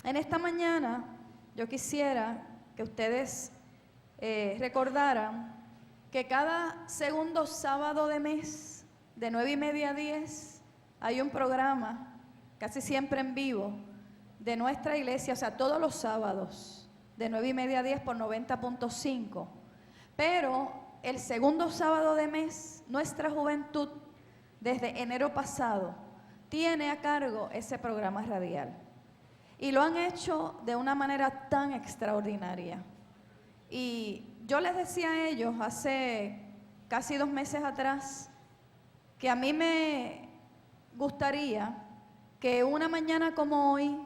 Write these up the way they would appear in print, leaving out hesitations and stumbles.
En esta mañana yo quisiera que ustedes recordaran que cada segundo sábado de mes, de 9:30 a 10, hay un programa, casi siempre en vivo, de nuestra iglesia, o sea, todos los sábados, de 9:30 a 10 por 90.5. Pero el segundo sábado de mes, nuestra juventud, desde enero pasado, tiene a cargo ese programa radial. Y lo han hecho de una manera tan extraordinaria. Y yo les decía a ellos hace casi 2 meses atrás que a mí me gustaría que una mañana como hoy,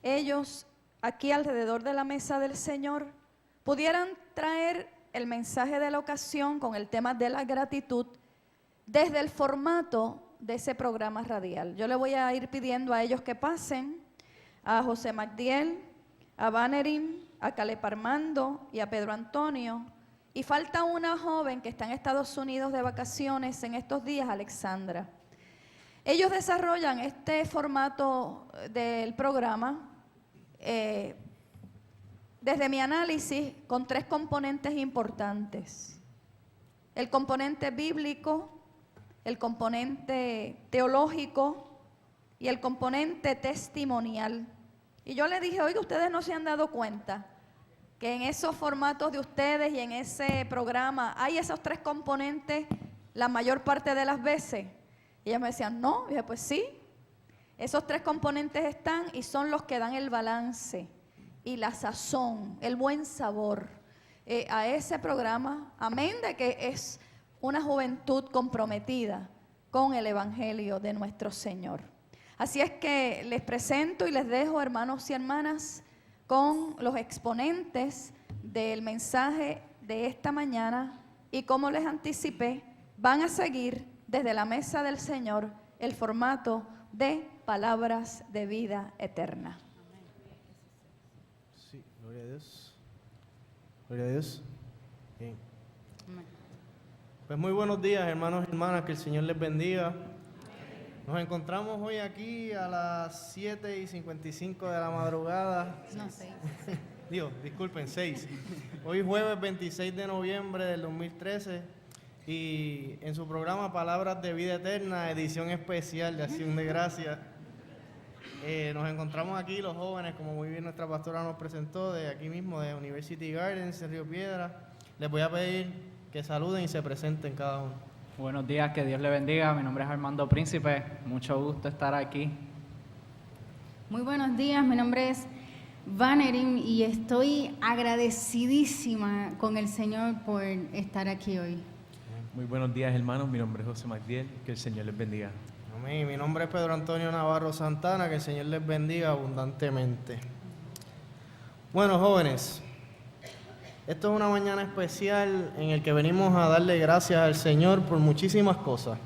ellos aquí alrededor de la mesa del Señor pudieran traer el mensaje de la ocasión con el tema de la gratitud desde el formato de ese programa radial. Yo le voy a ir pidiendo a ellos que pasen, a José Magdiel, a Vanerín, a Caleb Armando y a Pedro Antonio. Y falta una joven que está en Estados Unidos de vacaciones en estos días, Alexandra. Ellos desarrollan este formato del programa, desde mi análisis, con 3 componentes importantes. El componente bíblico, el componente teológico y el componente testimonial. Y yo les dije, oiga, ustedes no se han dado cuenta que en esos formatos de ustedes y en ese programa hay esos 3 componentes la mayor parte de las veces. Y ellos me decían, no. Y dije, pues sí, esos 3 componentes están y son los que dan el balance y la sazón, el buen sabor a ese programa. Amén de que es una juventud comprometida con el Evangelio de nuestro Señor. Así es que les presento y les dejo, hermanos y hermanas, con los exponentes del mensaje de esta mañana. Y como les anticipé, van a seguir desde la mesa del Señor el formato de palabras de vida eterna. Sí, gloria a Dios. Gloria a Dios. Bien. Pues muy buenos días, hermanos y hermanas, que el Señor les bendiga. Nos encontramos hoy aquí a las 7:55 de la madrugada. No, 6. Dios, disculpen, 6. Hoy jueves 26 de noviembre del 2013 y en su programa Palabras de Vida Eterna, edición especial de Acción de Gracias, nos encontramos aquí los jóvenes, como muy bien nuestra pastora nos presentó, de aquí mismo, de University Gardens, en Río Piedra. Les voy a pedir que saluden y se presenten cada uno. Buenos días, que Dios le bendiga. Mi nombre es Armando Príncipe. Mucho gusto estar aquí. Muy buenos días, mi nombre es Vanerín y estoy agradecidísima con el Señor por estar aquí hoy. Muy buenos días, hermanos. Mi nombre es José Magdiel. Que el Señor les bendiga. Amén. Mi nombre es Pedro Antonio Navarro Santana. Que el Señor les bendiga abundantemente. Bueno, jóvenes, esto es una mañana especial en el que venimos a darle gracias al Señor por muchísimas cosas.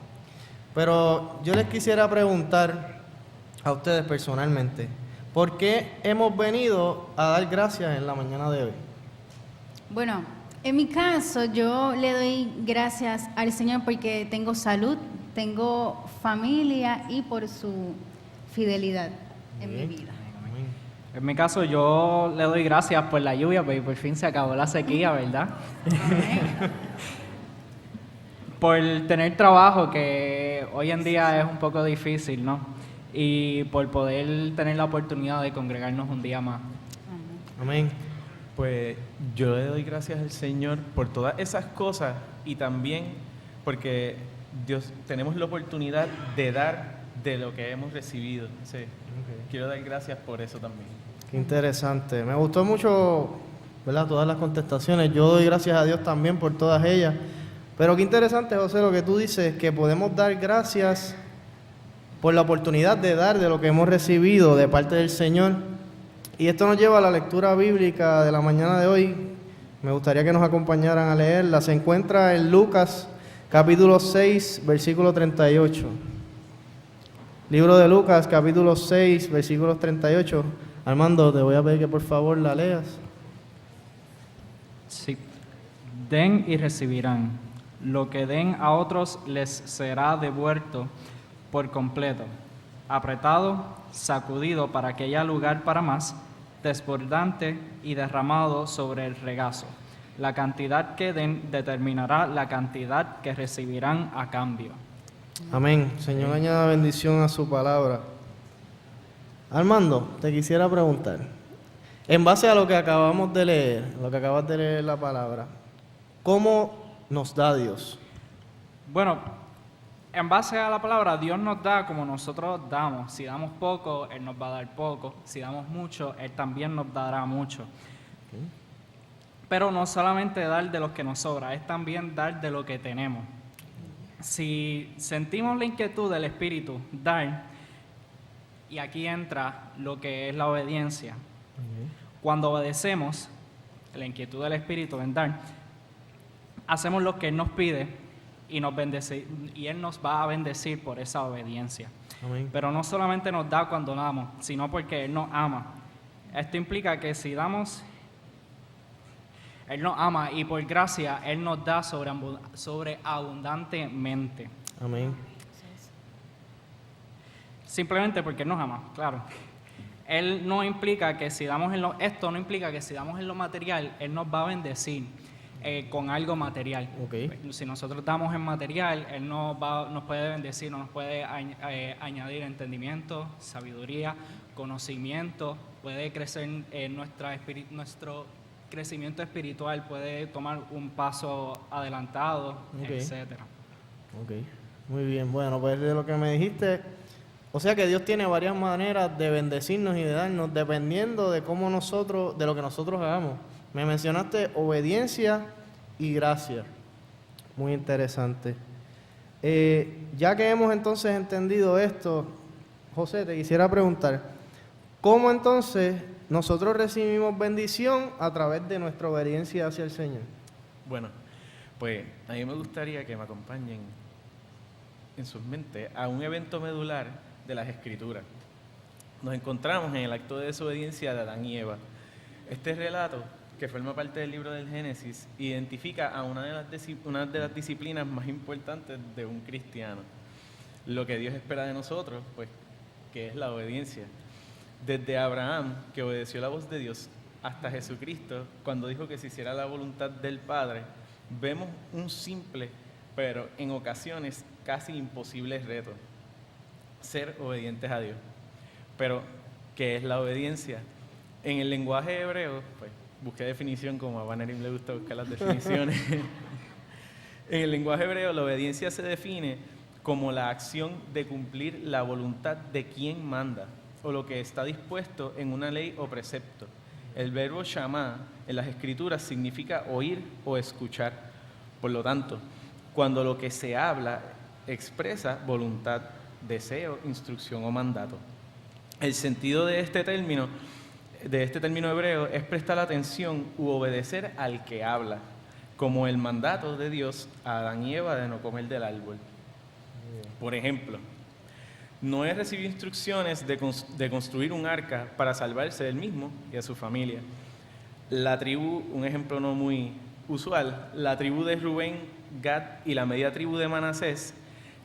Pero yo les quisiera preguntar a ustedes personalmente, ¿por qué hemos venido a dar gracias en la mañana de hoy? Bueno, en mi caso yo le doy gracias al Señor porque tengo salud, tengo familia y por su fidelidad en mi vida. En mi caso, yo le doy gracias por la lluvia, porque por fin se acabó la sequía, ¿verdad? Por tener trabajo, que hoy en día es un poco difícil, ¿no? Y por poder tener la oportunidad de congregarnos un día más. Amén. Pues yo le doy gracias al Señor por todas esas cosas y también porque Dios tenemos la oportunidad de dar de lo que hemos recibido. Sí. Quiero dar gracias por eso también. Qué interesante. Me gustó mucho, ¿verdad?, todas las contestaciones. Yo doy gracias a Dios también por todas ellas. Pero qué interesante, José, lo que tú dices, que podemos dar gracias por la oportunidad de dar de lo que hemos recibido de parte del Señor. Y esto nos lleva a la lectura bíblica de la mañana de hoy. Me gustaría que nos acompañaran a leerla. Se encuentra en Lucas, capítulo 6, versículo 38. Libro de Lucas, capítulo 6, versículos 38. Armando, te voy a pedir que por favor la leas. Sí. Den y recibirán. Lo que den a otros les será devuelto por completo. apretado, sacudido para que haya lugar para más, desbordante y derramado sobre el regazo. La cantidad que den determinará la cantidad que recibirán a cambio. Amén. Señor, añada bendición a su palabra. Armando, te quisiera preguntar, en base a lo que acabamos de leer, lo que acabas de leer la palabra, ¿cómo nos da Dios? Bueno, en base a la palabra, Dios nos da como nosotros damos. Si damos poco, Él nos va a dar poco. Si damos mucho, Él también nos dará mucho. Pero no solamente dar de lo que nos sobra, es también dar de lo que tenemos. Si sentimos la inquietud del Espíritu, dar, y aquí entra lo que es la obediencia. Cuando obedecemos, la inquietud del Espíritu en dar, hacemos lo que Él nos pide y Él nos va a bendecir por esa obediencia. Amén. Pero no solamente nos da cuando damos, sino porque Él nos ama. Esto implica que si damos, Él nos ama y por gracia Él nos da sobreabundantemente. Amén. Simplemente porque Él nos ama, claro. Él no implica que si damos esto no implica que si damos en lo material, Él nos va a bendecir con algo material. Ok. Si nosotros damos en material, Él nos puede bendecir, nos puede añadir entendimiento, sabiduría, conocimiento, puede crecer nuestro crecimiento espiritual, puede tomar un paso adelantado, Ok. etcétera. Ok, muy bien. Bueno, pues de lo que me dijiste, o sea que Dios tiene varias maneras de bendecirnos y de darnos, dependiendo de cómo de lo que nosotros hagamos. Me mencionaste obediencia y gracia. Muy interesante. Ya que hemos entonces entendido esto, José, te quisiera preguntar, ¿cómo entonces nosotros recibimos bendición a través de nuestra obediencia hacia el Señor? Bueno, pues a mí me gustaría que me acompañen en sus mentes a un evento medular de las Escrituras. Nos encontramos en el acto de desobediencia de Adán y Eva. Este relato, que forma parte del libro del Génesis, identifica a una de las disciplinas más importantes de un cristiano. Lo que Dios espera de nosotros, pues, que es la obediencia. Desde Abraham, que obedeció la voz de Dios, hasta Jesucristo, cuando dijo que se hiciera la voluntad del Padre, vemos un simple, pero en ocasiones casi imposible reto: ser obedientes a Dios. Pero, ¿qué es la obediencia? En el lenguaje hebreo, pues, busqué definición, como a Vanerim le gusta buscar las definiciones. En el lenguaje hebreo, la obediencia se define como la acción de cumplir la voluntad de quien manda, o lo que está dispuesto en una ley o precepto. El verbo shamá en las Escrituras significa oír o escuchar. Por lo tanto, cuando lo que se habla expresa voluntad, deseo, instrucción o mandato. El sentido de este término hebreo es prestar atención u obedecer al que habla, como el mandato de Dios a Adán y Eva de no comer del árbol. Por ejemplo, Noé recibió instrucciones de construir un arca para salvarse del mismo y a su familia. La tribu, un ejemplo no muy usual, la tribu de Rubén, Gad y la media tribu de Manasés,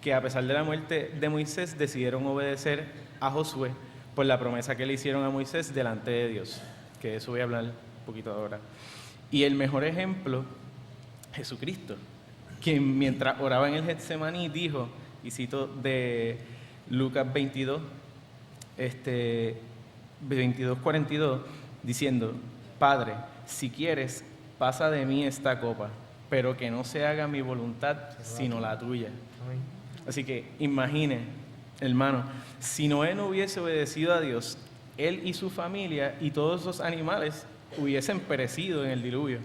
que a pesar de la muerte de Moisés decidieron obedecer a Josué por la promesa que le hicieron a Moisés delante de Dios, que de eso voy a hablar un poquito ahora. Y el mejor ejemplo, Jesucristo, quien mientras oraba en el Getsemaní dijo, y cito de Lucas 22:42, diciendo: Padre, si quieres, pasa de mí esta copa, pero que no se haga mi voluntad, sino la tuya. Amén. Así que imagine, hermano, si Noé no hubiese obedecido a Dios, él y su familia y todos los animales hubiesen perecido en el diluvio.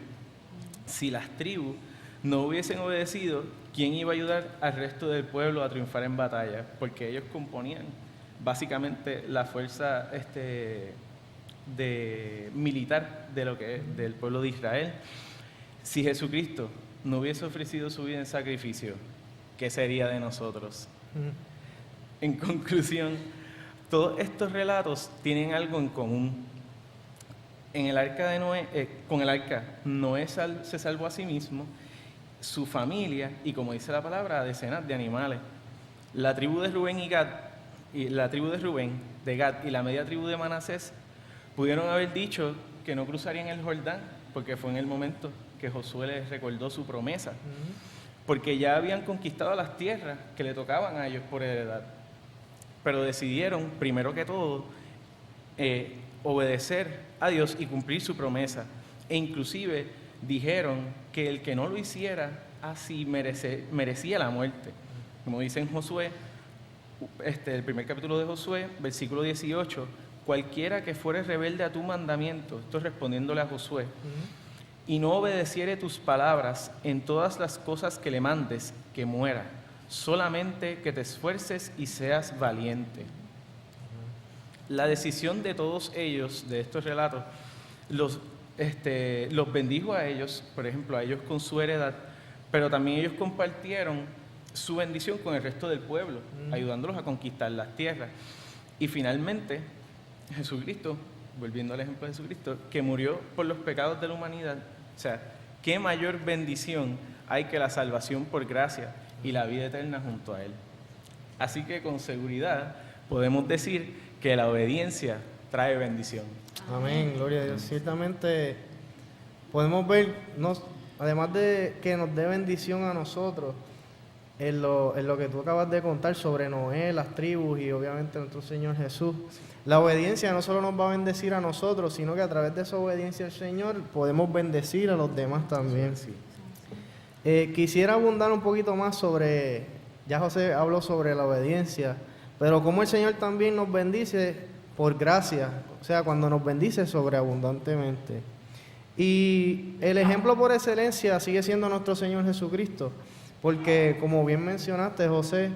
Si las tribus no hubiesen obedecido, ¿quién iba a ayudar al resto del pueblo a triunfar en batalla? Porque ellos componían básicamente la fuerza militar de lo que es del pueblo de Israel. Si Jesucristo no hubiese ofrecido su vida en sacrificio, ¿qué sería de nosotros? En conclusión, todos estos relatos tienen algo en común. En el arca de Noé, con el arca, Noé se salvó a sí mismo, su familia y, como dice la palabra, a decenas de animales. La tribu de Rubén y Gad y la tribu de Rubén, de Gad y la media tribu de Manasés pudieron haber dicho que no cruzarían el Jordán, porque fue en el momento que Josué les recordó su promesa, porque ya habían conquistado las tierras que le tocaban a ellos por heredad. Pero decidieron, primero que todo, obedecer a Dios y cumplir su promesa. E inclusive dijeron que el que no lo hiciera así merecía la muerte. Como dice en Josué, el primer capítulo de Josué, versículo 18, cualquiera que fuere rebelde a tu mandamiento, esto respondiéndole a Josué, y no obedeciere tus palabras en todas las cosas que le mandes, que muera, solamente que te esfuerces y seas valiente. La decisión de todos ellos, de estos relatos, los bendijo a ellos, por ejemplo, a ellos con su heredad, pero también ellos compartieron su bendición con el resto del pueblo, ayudándolos a conquistar las tierras. Y finalmente, Jesucristo, volviendo al ejemplo de Jesucristo, que murió por los pecados de la humanidad, o sea, ¿qué mayor bendición hay que la salvación por gracia y la vida eterna junto a Él? Así que con seguridad podemos decir que la obediencia trae bendición. Amén, gloria a Dios. Ciertamente podemos ver, además de que nos dé bendición a nosotros, en lo que tú acabas de contar sobre Noé, las tribus y obviamente nuestro Señor Jesús. La obediencia no solo nos va a bendecir a nosotros, sino que a través de esa obediencia al Señor podemos bendecir a los demás también. Quisiera abundar un poquito más sobre, ya José habló sobre la obediencia, pero cómo el Señor también nos bendice por gracia, o sea, cuando nos bendice sobreabundantemente. Y el ejemplo por excelencia sigue siendo nuestro Señor Jesucristo, porque como bien mencionaste, José,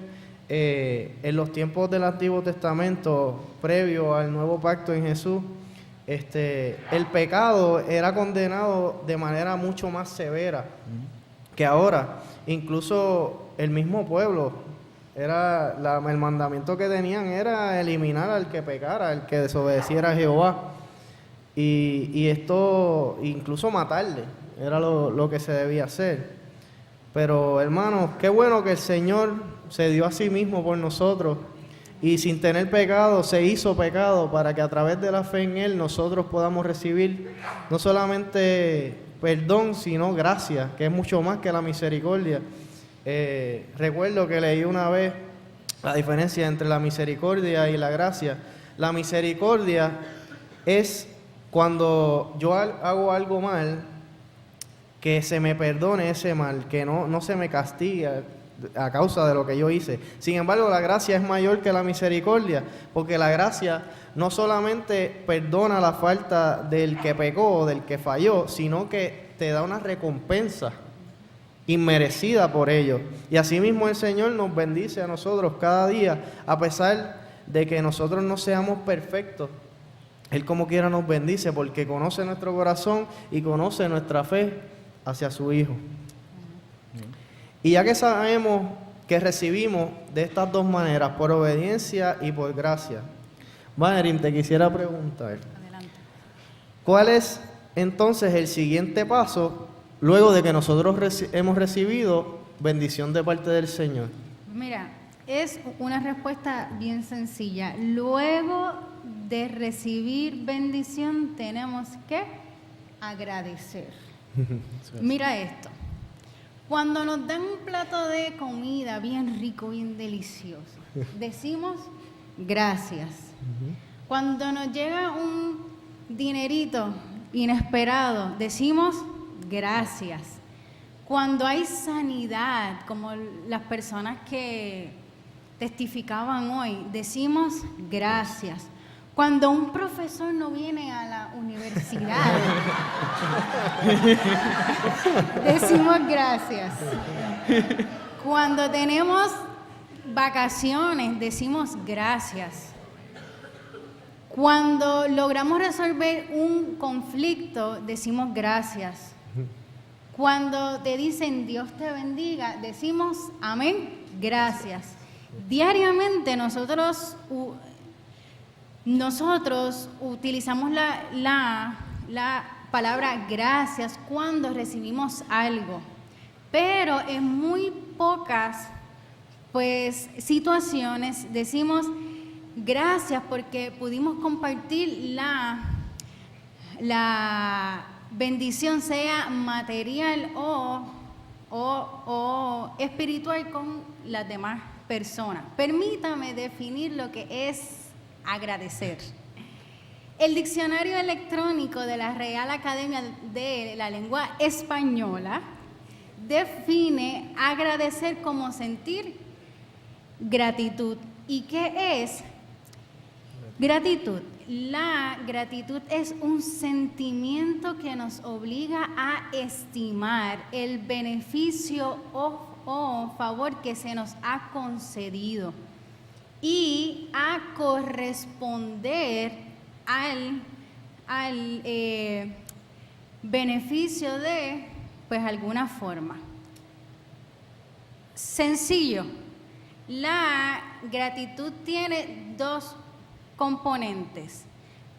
en los tiempos del Antiguo Testamento, previo al nuevo pacto en Jesús, el pecado era condenado de manera mucho más severa que ahora. Incluso el mismo pueblo, el mandamiento que tenían era eliminar al que pecara, al que desobedeciera a Jehová. Y esto, incluso matarle, era lo que se debía hacer. Pero hermanos, qué bueno que el Señor se dio a sí mismo por nosotros y sin tener pecado se hizo pecado para que a través de la fe en Él nosotros podamos recibir no solamente perdón, sino gracia, que es mucho más que la misericordia. Recuerdo que leí una vez la diferencia entre la misericordia y la gracia. La misericordia es cuando yo hago algo mal, que se me perdone ese mal, que no se me castiga a causa de lo que yo hice. Sin embargo, la gracia es mayor que la misericordia, porque la gracia no solamente perdona la falta del que pecó o del que falló, sino que te da una recompensa inmerecida por ello. Y asimismo el Señor nos bendice a nosotros cada día, a pesar de que nosotros no seamos perfectos. Él como quiera nos bendice porque conoce nuestro corazón y conoce nuestra fe hacia su Hijo. Y ya que sabemos que recibimos de estas dos maneras, por obediencia y por gracia, Vanerín, te quisiera preguntar, Adelante. ¿cuál es entonces el siguiente paso luego de que nosotros hemos recibido bendición de parte del Señor? Mira, es una respuesta bien sencilla. Luego de recibir bendición tenemos que agradecer. Mira esto. Cuando nos dan un plato de comida bien rico, bien delicioso, decimos gracias. Cuando nos llega un dinerito inesperado, decimos gracias. Cuando hay sanidad, como las personas que testificaban hoy, decimos gracias. Cuando un profesor no viene a la universidad, decimos gracias. Cuando tenemos vacaciones, decimos gracias. Cuando logramos resolver un conflicto, decimos gracias. Cuando te dicen Dios te bendiga, decimos amén, gracias. Diariamente nosotros utilizamos la palabra gracias cuando recibimos algo, pero en muy pocas situaciones decimos gracias porque pudimos compartir la bendición, sea material o espiritual, con las demás personas. Permítame definir lo que es agradecer. El diccionario electrónico de la Real Academia de la Lengua Española define agradecer como sentir gratitud. ¿Y qué es gratitud? La gratitud es un sentimiento que nos obliga a estimar el beneficio o favor que se nos ha concedido y a corresponder al beneficio de, pues, alguna forma. Sencillo, la gratitud tiene dos componentes: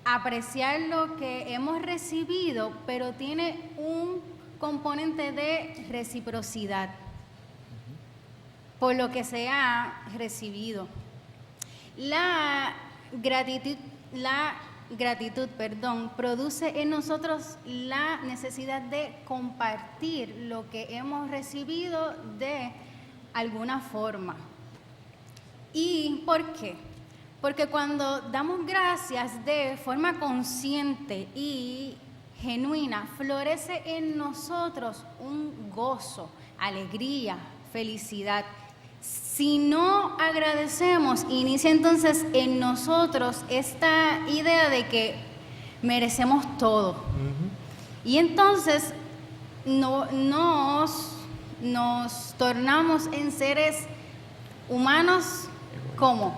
apreciar lo que hemos recibido, pero tiene un componente de reciprocidad por lo que se ha recibido. La gratitud, produce en nosotros la necesidad de compartir lo que hemos recibido de alguna forma. ¿Y por qué? Porque cuando damos gracias de forma consciente y genuina, florece en nosotros un gozo, alegría, felicidad. Si no agradecemos, inicia entonces en nosotros esta idea de que merecemos todo. Y entonces nos tornamos en seres humanos como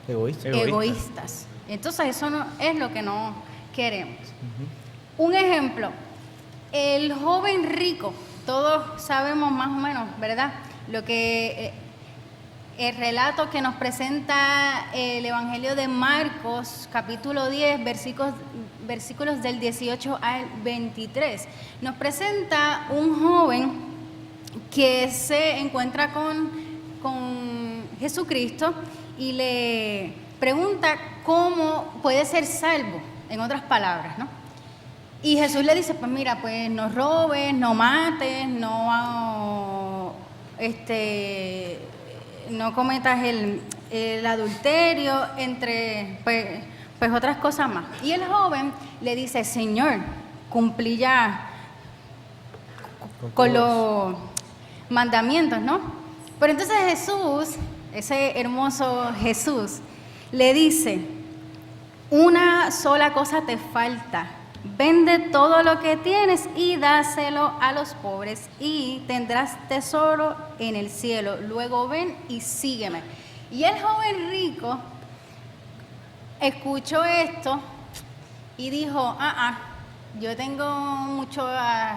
egoístas. Entonces eso no es lo que no queremos. Un ejemplo, el joven rico, todos sabemos más o menos, ¿verdad? Lo que el relato que nos presenta el Evangelio de Marcos, capítulo 10, versículos del 18 al 23. Nos presenta un joven que se encuentra con Jesucristo y le pregunta cómo puede ser salvo, en otras palabras, ¿no? Y Jesús le dice, pues mira, pues no robes, no mates, no cometas el adulterio, entre pues otras cosas más. Y el joven le dice, Señor, cumplí ya con los mandamientos, ¿no? Pero entonces Jesús, ese hermoso Jesús, le dice, una sola cosa te falta. Vende todo lo que tienes y dáselo a los pobres y tendrás tesoro en el cielo. Luego ven y sígueme. Y el joven rico escuchó esto y dijo, yo tengo muchas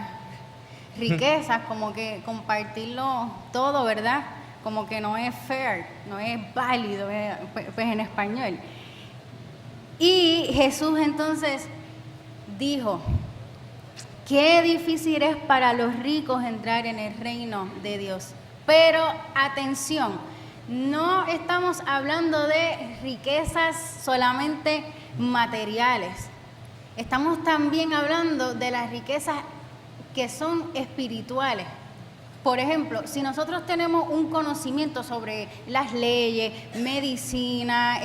riquezas, como que compartirlo todo, ¿verdad? Como que no es fair, no es válido, pues en español. Y Jesús entonces dijo, qué difícil es para los ricos entrar en el reino de Dios. Pero atención, no estamos hablando de riquezas solamente materiales. Estamos también hablando de las riquezas que son espirituales. Por ejemplo, si nosotros tenemos un conocimiento sobre las leyes, medicina,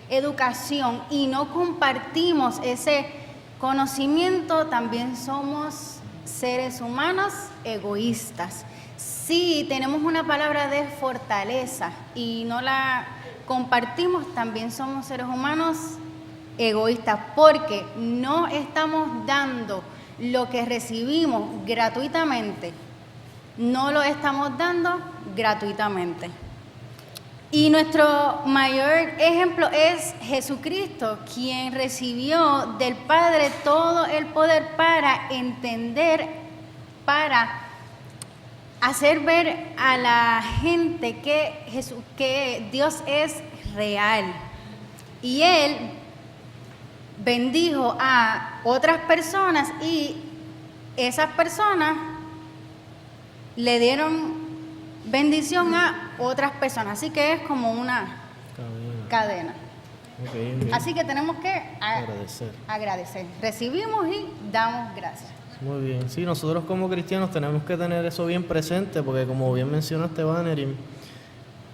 educación, y no compartimos ese conocimiento, también somos seres humanos egoístas. Si tenemos una palabra de fortaleza y no la compartimos, también somos seres humanos egoístas, porque no estamos dando lo que recibimos gratuitamente, no lo estamos dando gratuitamente. Y nuestro mayor ejemplo es Jesucristo, quien recibió del Padre todo el poder para entender, para hacer ver a la gente que Dios es real. Y Él bendijo a otras personas y esas personas le dieron bendición a otras personas. Así que es como una cadena. Ok, ok. Así que tenemos que Agradecer. Recibimos y damos gracias. Muy bien. Sí, nosotros como cristianos tenemos que tener eso bien presente porque como bien mencionaste, Vanery,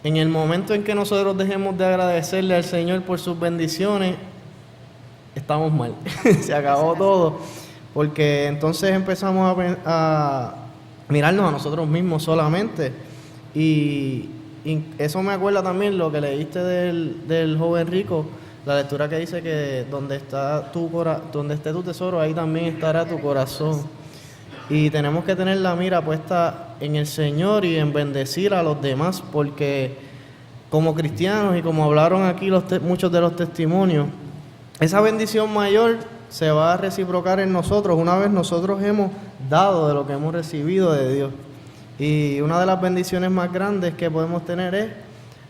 en el momento en que nosotros dejemos de agradecerle al Señor por sus bendiciones, estamos mal. Se acabó todo. Porque entonces empezamos a mirarnos a nosotros mismos solamente. Y eso me acuerda también lo que leíste del joven rico, la lectura que dice que donde esté tu tesoro, ahí también estará tu corazón. Y tenemos que tener la mira puesta en el Señor y en bendecir a los demás, porque como cristianos y como hablaron aquí muchos de los testimonios, esa bendición mayor se va a reciprocar en nosotros una vez nosotros hemos dado de lo que hemos recibido de Dios. Y una de las bendiciones más grandes que podemos tener es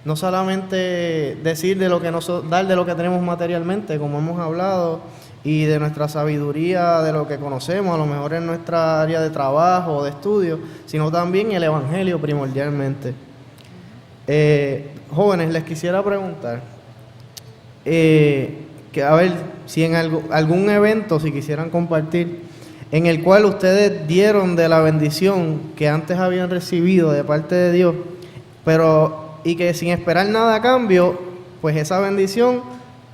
no solamente decir dar de lo que tenemos materialmente, como hemos hablado, y de nuestra sabiduría, de lo que conocemos, a lo mejor en nuestra área de trabajo o de estudio, sino también el Evangelio primordialmente. Jóvenes, les quisiera preguntar, que a ver si en algún evento, si quisieran compartir, en el cual ustedes dieron de la bendición que antes habían recibido de parte de Dios, y que sin esperar nada a cambio, pues esa bendición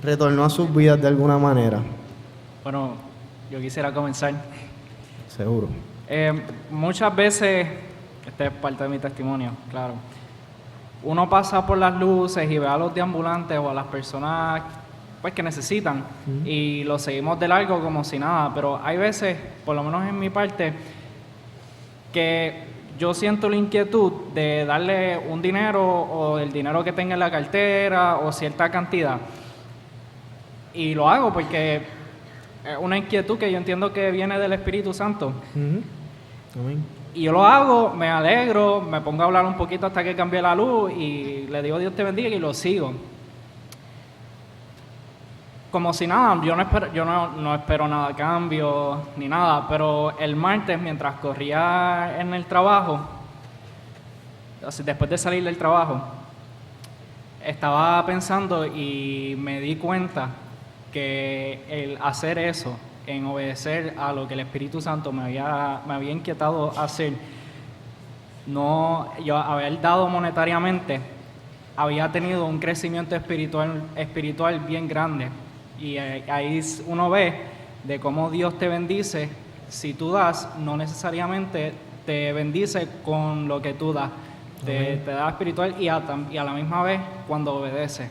retornó a sus vidas de alguna manera. Bueno, yo quisiera comenzar. Seguro. Muchas veces, este es parte de mi testimonio, claro, uno pasa por las luces y ve a los deambulantes o a las personas pues que necesitan y lo seguimos de largo como si nada, pero hay veces, por lo menos en mi parte, que yo siento la inquietud de darle un dinero o el dinero que tenga en la cartera o cierta cantidad, y lo hago porque es una inquietud que yo entiendo que viene del Espíritu Santo. Amén. Y yo lo hago, me alegro, me pongo a hablar un poquito hasta que cambie la luz y le digo Dios te bendiga y lo sigo. Como si nada, yo no espero nada a cambio ni nada, pero el martes mientras corría en el trabajo, después de salir del trabajo, estaba pensando y me di cuenta que el hacer eso, en obedecer a lo que el Espíritu Santo me había inquietado hacer, yo haber dado monetariamente, había tenido un crecimiento espiritual bien grande. Y ahí uno ve de cómo Dios te bendice. Si tú das, no necesariamente te bendice con lo que tú das. Te da espiritual y a la misma vez cuando obedeces.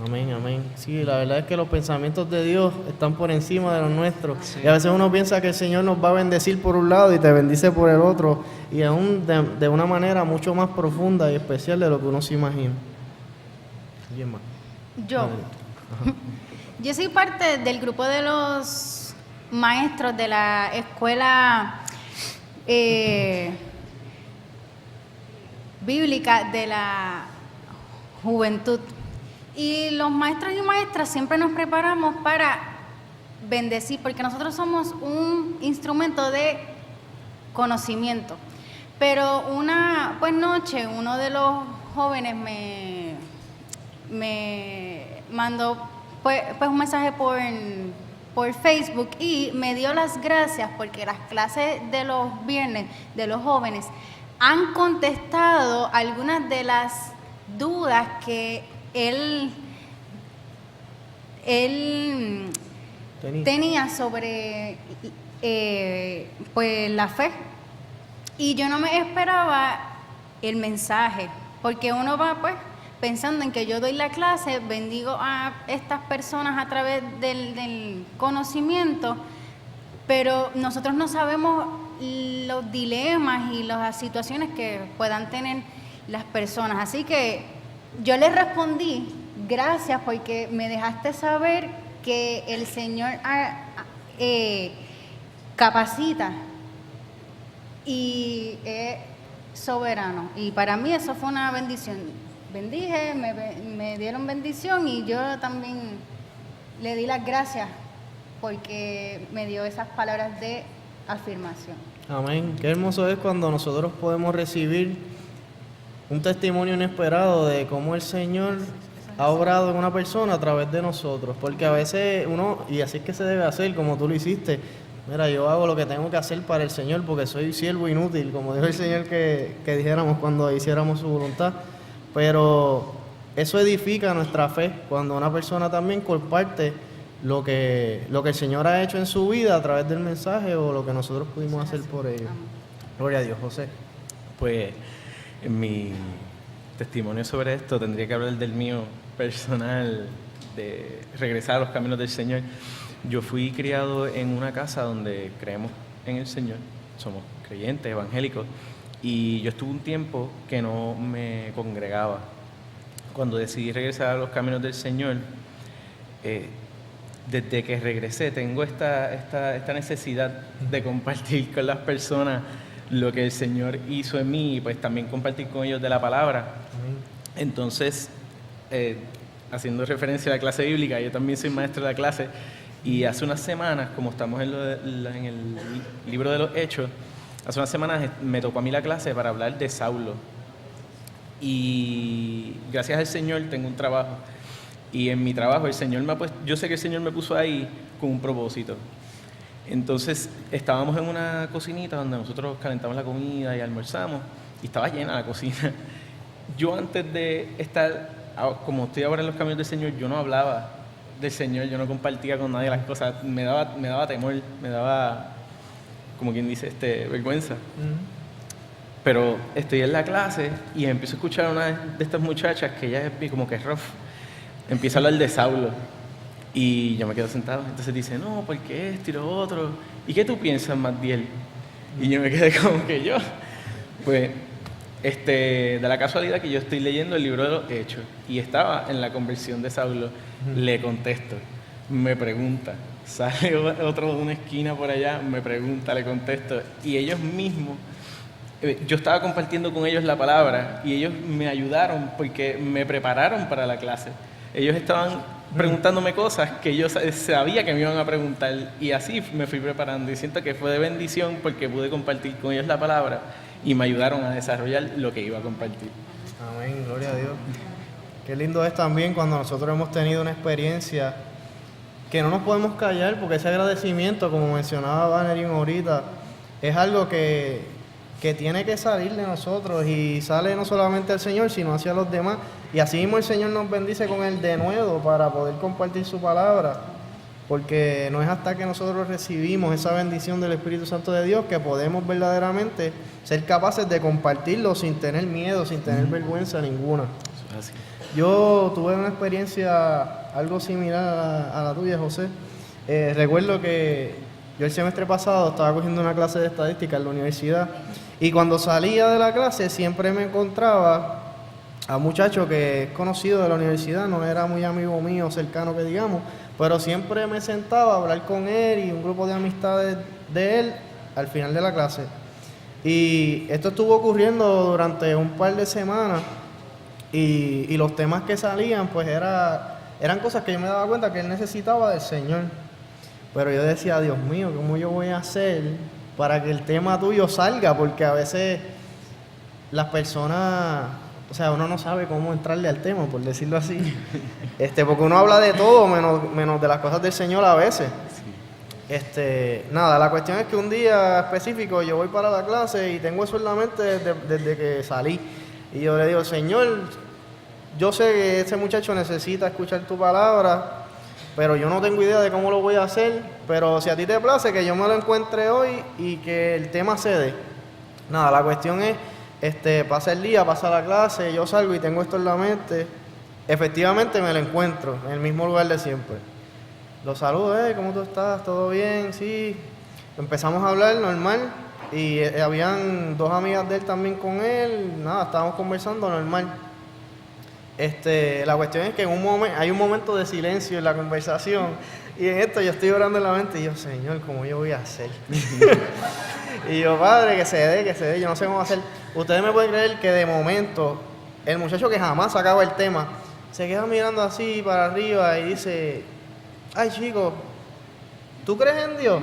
Amén, amén. Sí, la verdad es que los pensamientos de Dios están por encima de los nuestros. Sí. Y a veces uno piensa que el Señor nos va a bendecir por un lado y te bendice por el otro. Y aún de una manera mucho más profunda y especial de lo que uno se imagina. ¿Quién más? Yo soy parte del grupo de los maestros de la escuela bíblica de la juventud. Y los maestros y maestras siempre nos preparamos para bendecir, porque nosotros somos un instrumento de conocimiento. Pero una noche uno de los jóvenes me mandó pues un mensaje por Facebook y me dio las gracias porque las clases de los viernes de los jóvenes han contestado algunas de las dudas que él tenía sobre pues la fe. Y yo no me esperaba el mensaje, porque uno va pues pensando en que yo doy la clase, bendigo a estas personas a través del conocimiento, pero nosotros no sabemos los dilemas y las situaciones que puedan tener las personas. Así que yo les respondí, gracias porque me dejaste saber que el Señor capacita y es soberano. Y para mí eso fue una bendición. Bendije, me dieron bendición y yo también le di las gracias porque me dio esas palabras de afirmación. Amén. Qué hermoso es cuando nosotros podemos recibir un testimonio inesperado de cómo el Señor ha obrado en una persona a través de nosotros, porque a veces uno, y así es que se debe hacer, como tú lo hiciste, mira, yo hago lo que tengo que hacer para el Señor porque soy siervo inútil, como dijo el Señor que dijéramos cuando hiciéramos su voluntad, pero eso edifica nuestra fe cuando una persona también comparte lo que el Señor ha hecho en su vida a través del mensaje o lo que nosotros pudimos hacer por ellos. Gloria a Dios, José. Pues en mi testimonio sobre esto tendría que hablar del mío personal, de regresar a los caminos del Señor. Yo fui criado en una casa donde creemos en el Señor, somos creyentes, evangélicos, y yo estuve un tiempo que no me congregaba. Cuando decidí regresar a los caminos del Señor, desde que regresé tengo esta necesidad de compartir con las personas lo que el Señor hizo en mí y pues también compartir con ellos de la palabra. Entonces, haciendo referencia a la clase bíblica, yo también soy maestro de la clase y hace unas semanas, como estamos en el libro de los Hechos, hace unas semanas me tocó a mí la clase para hablar de Saulo. Y gracias al Señor tengo un trabajo. Y en mi trabajo el Señor me ha puesto, yo sé que el Señor me puso ahí con un propósito. Entonces estábamos en una cocinita donde nosotros calentamos la comida y almorzamos y estaba llena la cocina. Yo antes de estar, como estoy ahora en los caminos del Señor, yo no hablaba del Señor, yo no compartía con nadie las cosas, me daba temor, me daba, como quien dice, vergüenza. Pero estoy en la clase y empiezo a escuchar a una de estas muchachas que ella es como que es rough. Empieza a hablar de Saulo y yo me quedo sentado. Entonces dice, no, porque esto y lo otro. ¿Y qué tú piensas, Magdiel? Y yo me quedé como que yo. Pues, de la casualidad que yo estoy leyendo el libro de los Hechos y estaba en la conversión de Saulo, le contesto, me pregunta, sale otro de una esquina por allá, me pregunta, le contesto. Y ellos mismos, yo estaba compartiendo con ellos la palabra y ellos me ayudaron porque me prepararon para la clase. Ellos estaban preguntándome cosas que yo sabía que me iban a preguntar y así me fui preparando y siento que fue de bendición porque pude compartir con ellos la palabra y me ayudaron a desarrollar lo que iba a compartir. Amén, gloria a Dios. Qué lindo es también cuando nosotros hemos tenido una experiencia que no nos podemos callar porque ese agradecimiento, como mencionaba Vanerín ahorita, es algo que tiene que salir de nosotros y sale no solamente al Señor, sino hacia los demás. Y así mismo el Señor nos bendice con el denuedo para poder compartir su palabra, porque no es hasta que nosotros recibimos esa bendición del Espíritu Santo de Dios que podemos verdaderamente ser capaces de compartirlo sin tener miedo, sin tener vergüenza ninguna. Así. Yo tuve una experiencia algo similar a la tuya, José. Recuerdo que yo el semestre pasado estaba cogiendo una clase de estadística en la universidad y cuando salía de la clase siempre me encontraba a un muchacho que es conocido de la universidad, no era muy amigo mío, cercano que digamos, pero siempre me sentaba a hablar con él y un grupo de amistades de él al final de la clase. Y esto estuvo ocurriendo durante un par de semanas y los temas que salían pues eran cosas que yo me daba cuenta que él necesitaba del Señor. Pero yo decía, Dios mío, ¿cómo yo voy a hacer para que el tema tuyo salga? Porque a veces las personas, o sea, uno no sabe cómo entrarle al tema, por decirlo así. Porque uno habla de todo menos de las cosas del Señor a veces. Nada, la cuestión es que un día específico yo voy para la clase y tengo eso en la mente desde que salí. Y yo le digo, Señor, yo sé que ese muchacho necesita escuchar tu palabra, pero yo no tengo idea de cómo lo voy a hacer, pero si a ti te place que yo me lo encuentre hoy y que el tema se dé. Nada, la cuestión es, pasa el día, pasa la clase, yo salgo y tengo esto en la mente. Efectivamente me lo encuentro en el mismo lugar de siempre. Lo saludo, ¿cómo tú estás? ¿Todo bien? Sí. Empezamos a hablar normal y habían dos amigas de él también con él. Nada, estábamos conversando normal. La cuestión es que hay un momento de silencio en la conversación y en esto yo estoy orando en la mente y yo, Señor, ¿cómo yo voy a hacer? Y yo, Padre, que se dé, yo no sé cómo hacer. Ustedes me pueden creer que de momento el muchacho que jamás sacaba el tema se queda mirando así para arriba y dice, ay chico, ¿tú crees en Dios?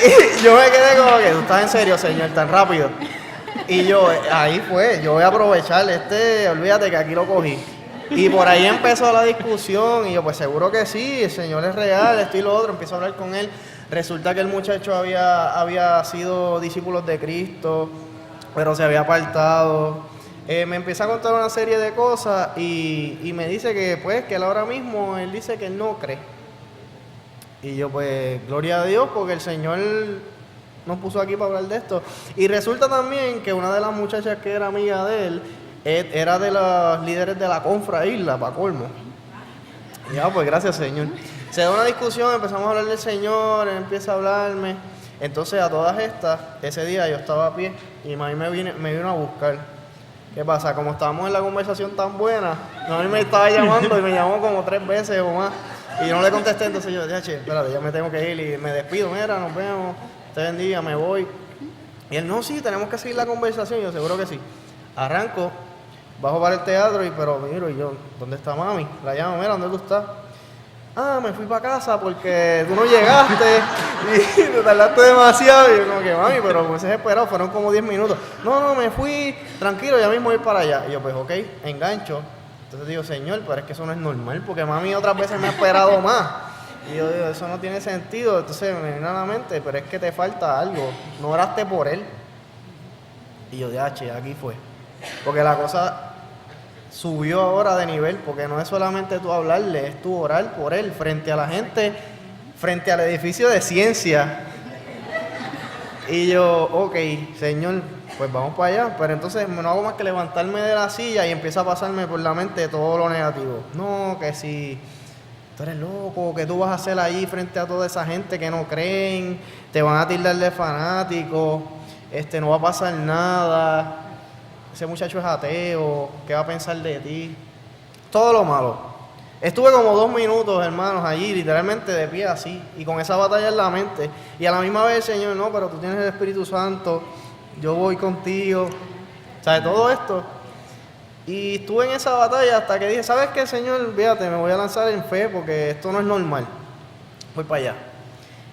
Y yo me quedé como que, ¿tú estás en serio, Señor, tan rápido? Y yo, ahí fue, yo voy a aprovechar olvídate que aquí lo cogí. Y por ahí empezó la discusión y yo pues seguro que sí, el Señor es real, esto y lo otro. Empiezo a hablar con él. Resulta que el muchacho había sido discípulo de Cristo, pero se había apartado. Me empieza a contar una serie de cosas y me dice que pues que él ahora mismo, él dice que él no cree. Y yo pues, gloria a Dios, porque el Señor nos puso aquí para hablar de esto. Y resulta también que una de las muchachas que era amiga de él, era de los líderes de la Confra Isla, para colmo. Y ya, pues gracias Señor. Se da una discusión, empezamos a hablar del Señor, él empieza a hablarme. Entonces a todas estas, ese día yo estaba a pie y mami me vino a buscar. ¿Qué pasa? Como estábamos en la conversación tan buena, mami me estaba llamando y me llamó como 3 veces o más. Y yo no le contesté, entonces yo dije, che, espérate, ya me tengo que ir y me despido, mira, nos vemos, te bendiga, me voy. Y él, no, sí, tenemos que seguir la conversación, y yo seguro que sí. Arranco, bajo para el teatro, pero miro, y yo, ¿dónde está mami? La llamo, mira, ¿dónde tú estás? Ah, me fui para casa porque tú no llegaste y te tardaste demasiado. Y yo como que, mami, pero me hubieses esperado, fueron como 10 minutos. No, me fui, tranquilo, ya mismo voy para allá. Y yo, pues, ok, engancho. Entonces digo, Señor, pero es que eso no es normal, porque mami otras veces me ha esperado más. Y yo digo, eso no tiene sentido. Entonces me viene a la mente, pero es que te falta algo. No oraste por él. Y yo, che, aquí fue. Porque la cosa subió ahora de nivel, porque no es solamente tú hablarle, es tú orar por él frente a la gente, frente al edificio de ciencia. Y yo, ok, Señor, pues vamos para allá. Pero entonces no hago más que levantarme de la silla y empieza a pasarme por la mente todo lo negativo. No, que si tú eres loco, que tú vas a hacer ahí frente a toda esa gente que no creen, te van a tildar de fanático, no va a pasar nada, ese muchacho es ateo, ¿qué va a pensar de ti? Todo lo malo. Estuve como 2 minutos, hermanos, allí, literalmente de pie así, y con esa batalla en la mente. Y a la misma vez, Señor, no, pero tú tienes el Espíritu Santo, yo voy contigo, ¿sabes? Todo esto. Y estuve en esa batalla hasta que dije, ¿sabes qué, Señor? Fíjate, me voy a lanzar en fe porque esto no es normal. Voy para allá.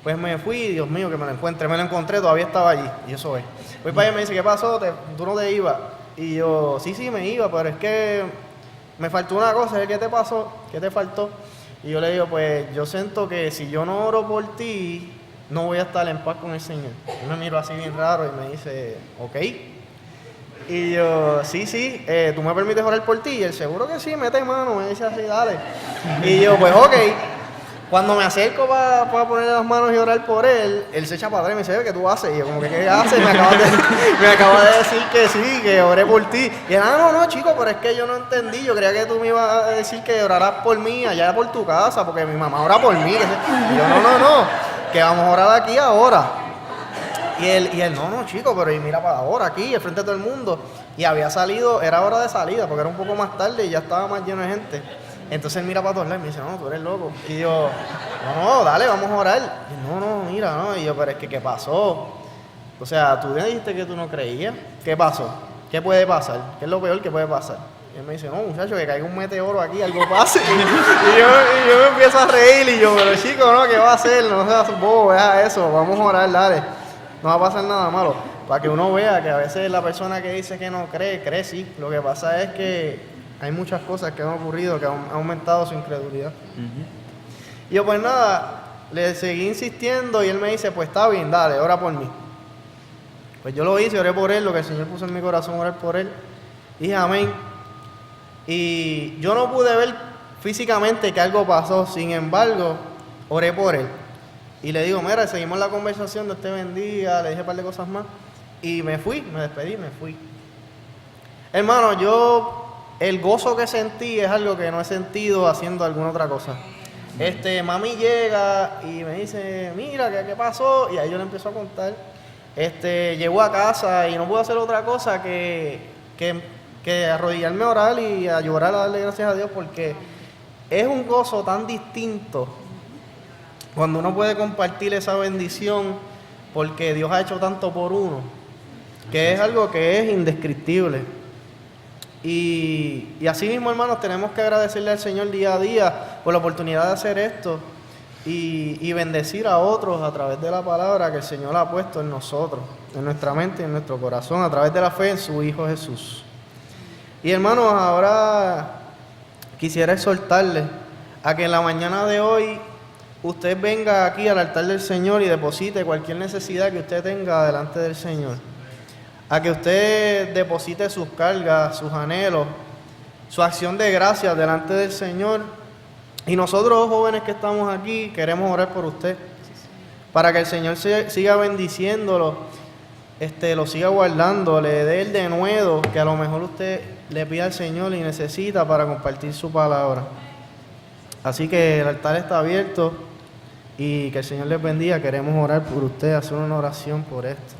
Pues me fui, Dios mío, que me lo encuentre. Me lo encontré, todavía estaba allí, y eso es. Voy para allá y me dice, ¿qué pasó? ¿Tú no te ibas? Y yo, sí, me iba, pero es que me faltó una cosa. ¿Qué te pasó? ¿Qué te faltó? Y yo le digo, pues yo siento que si yo no oro por ti, no voy a estar en paz con el Señor. Él me miró así bien raro y me dice, ok. Y yo, sí, ¿tú me permites orar por ti? Y él, seguro que sí, mete mano, me dice así, dale. Y yo, pues ok. Cuando me acerco para ponerle las manos y orar por él, él se echa para atrás y me dice, ¿qué tú haces? Y yo, como que, ¿qué haces? Me acabas de decir que sí, que oré por ti. Y él, no, chico, pero es que yo no entendí. Yo creía que tú me ibas a decir que oraras por mí allá por tu casa, porque mi mamá ora por mí. Y yo, no, que vamos a orar aquí ahora. Y él, no, chico, pero y mira para ahora, aquí, al frente de todo el mundo. Y había salido, era hora de salida, porque era un poco más tarde y ya estaba más lleno de gente. Entonces él mira para todos lados y me dice, no, tú eres loco. Y yo, no, dale, vamos a orar. Y no, mira, no. Y yo, pero es que, ¿qué pasó? O sea, tú me dijiste que tú no creías. ¿Qué pasó? ¿Qué puede pasar? ¿Qué es lo peor que puede pasar? Y él me dice, no, muchacho, que caiga un meteoro aquí, algo pase. y yo me empiezo a reír y yo, pero chico, no, ¿qué va a hacer? No seas bobo, deja eso, vamos a orar, dale. No va a pasar nada malo. Para que uno vea que a veces la persona que dice que no cree sí. Lo que pasa es que hay muchas cosas que han ocurrido que han aumentado su incredulidad. Y yo, pues nada, le seguí insistiendo y él me dice, pues está bien, dale, ora por mí. Pues yo lo hice, oré por él, lo que el Señor puso en mi corazón, orar por él. Dije amén. Y yo no pude ver físicamente que algo pasó, sin embargo, oré por él. Y le digo, mira, seguimos la conversación, Dios te bendiga, le dije un par de cosas más. Y me fui, me despedí, me fui. Hermano, el gozo que sentí es algo que no he sentido haciendo alguna otra cosa. Mami llega y me dice, mira, ¿qué pasó? Y ahí yo le empiezo a contar. Llegó a casa y no pude hacer otra cosa que arrodillarme a orar y a llorar, a darle gracias a Dios, porque es un gozo tan distinto cuando uno puede compartir esa bendición, porque Dios ha hecho tanto por uno, que es algo que es indescriptible. Y así mismo, hermanos, tenemos que agradecerle al Señor día a día por la oportunidad de hacer esto y bendecir a otros a través de la palabra que el Señor ha puesto en nosotros, en nuestra mente y en nuestro corazón, a través de la fe en su Hijo Jesús. Y hermanos, ahora quisiera exhortarle a que en la mañana de hoy usted venga aquí al altar del Señor y deposite cualquier necesidad que usted tenga delante del Señor. A que usted deposite sus cargas, sus anhelos, su acción de gracias delante del Señor. Y nosotros, jóvenes que estamos aquí, queremos orar por usted, para que el Señor siga bendiciéndolo, lo siga guardando, le dé el denuedo que a lo mejor usted le pide al Señor y necesita para compartir su palabra. Así que el altar está abierto y que el Señor les bendiga. Queremos orar por usted, hacer una oración por esto.